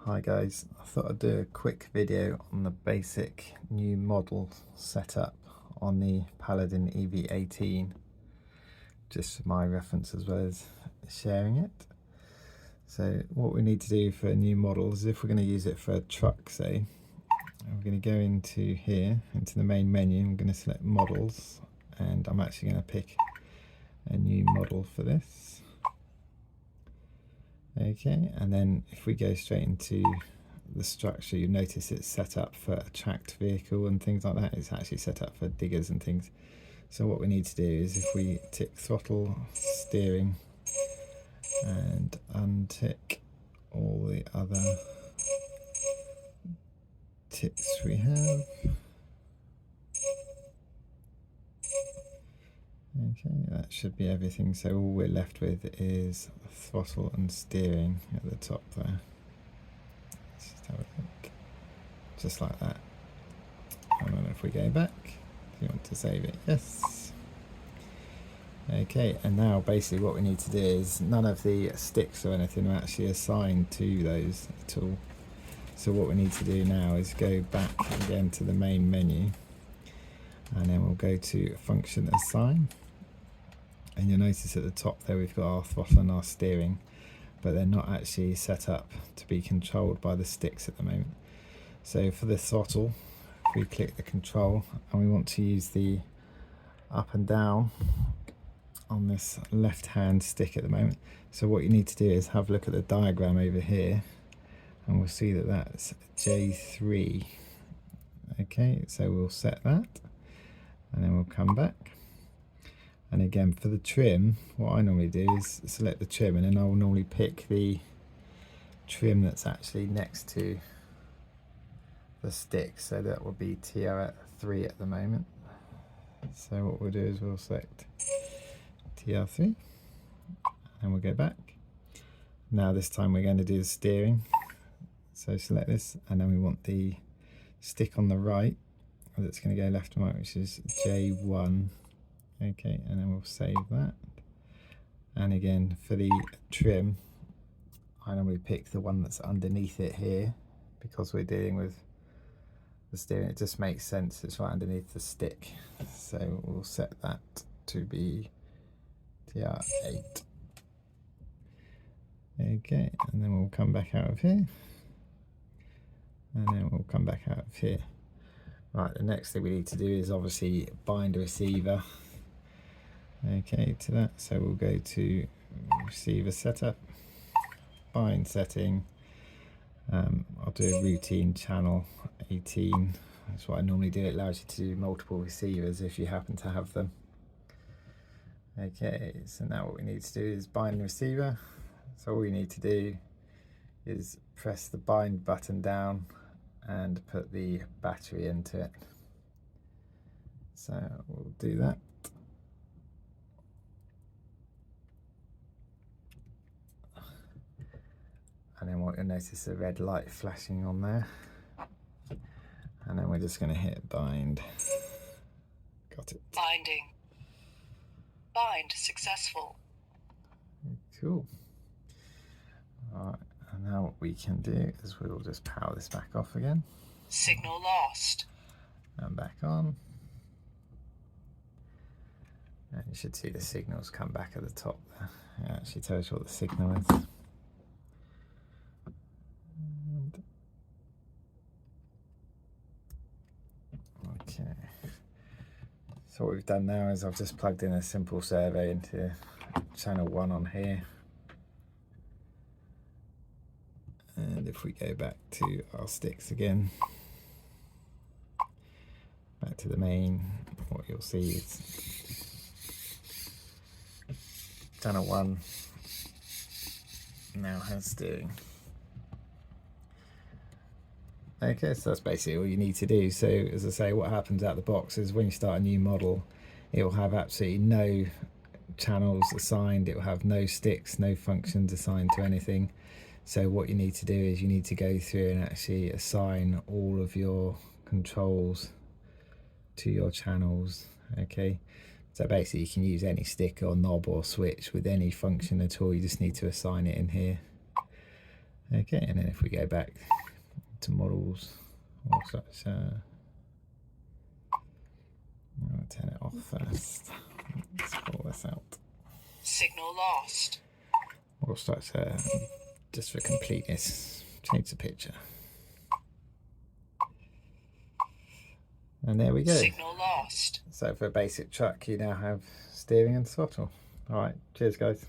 Hi guys, I thought I'd do a quick video on the basic new model setup on the Paladin EV18, just for my reference as well as sharing it. So what we need to do for a new model is, if we're going to use it for a truck, say, I'm going to go into here, into the main menu. I'm going to select models, and I'm actually going to pick a new model for this. Okay, and then if we go straight into the structure, you notice it's set up for a tracked vehicle and things like that. It's actually set up for diggers and things. So what we need to do is, if we tick throttle, steering, and untick all the other ticks we have. Okay, that should be everything. So all we're left with is throttle and steering at the top there. Let's just have a look. Just like that. And then if we go back, if you want to save it, yes. Okay, and now basically what we need to do is, none of the sticks or anything are actually assigned to those at all. So what we need to do now is go back again to the main menu, and then we'll go to function assign. And you'll notice at the top there we've got our throttle and our steering, but they're not actually set up to be controlled by the sticks at the moment. So for the throttle, if we click the control, and we want to use the up and down on this left hand stick at the moment. So what you need to do is have a look at the diagram over here, and we'll see that that's J3. Okay, so we'll set that, and then we'll come back. And again, for the trim, what I normally do is select the trim, and then I will normally pick the trim that's actually next to the stick. So that will be TR3 at the moment. So what we'll do is we'll select TR3, and we'll go back. Now this time we're going to do the steering. So select this, and then we want the stick on the right that's going to go left and right, which is J1. Okay, and then we'll save that. And again, for the trim, I normally pick the one that's underneath it here, because we're dealing with the steering. It just makes sense, it's right underneath the stick. So we'll set that to be TR8. Okay, and then we'll come back out of here, and then we'll come back out of here. Right, the next thing we need to do is obviously bind a receiver. Okay, to that, so we'll go to receiver setup, bind setting. I'll do a routine channel 18. That's what I normally do. It allows you to do multiple receivers if you happen to have them. Okay, so now what we need to do is bind the receiver. So all you need to do is press the bind button down and put the battery into it. So we'll do that. And then what you'll notice is a red light flashing on there. And then we're just going to hit bind. Got it. Binding. Bind successful. Cool. Alright, and now what we can do is we'll just power this back off again. Signal lost. And back on. And you should see the signals come back at the top there. It actually tells you what the signal is. Okay, so what we've done now is I've just plugged in a simple survey into channel 1 on here, and if we go back to our sticks again, back to the main, what you'll see is channel 1 now has steering. Okay, so that's basically all you need to do. So as I say, what happens out the box is when you start a new model, it will have absolutely no channels assigned, it will have no sticks, no functions assigned to anything. So what you need to do is you need to go through and actually assign all of your controls to your channels. Okay, so basically you can use any stick or knob or switch with any function at all. You just need to assign it in here. Okay, and then if we go back to models, or such, I'll turn it off first. Let's pull this out. Signal lost. Model structure, just for completeness, change the picture. And there we go. Signal lost. So for a basic truck, you now have steering and throttle. All right, cheers guys.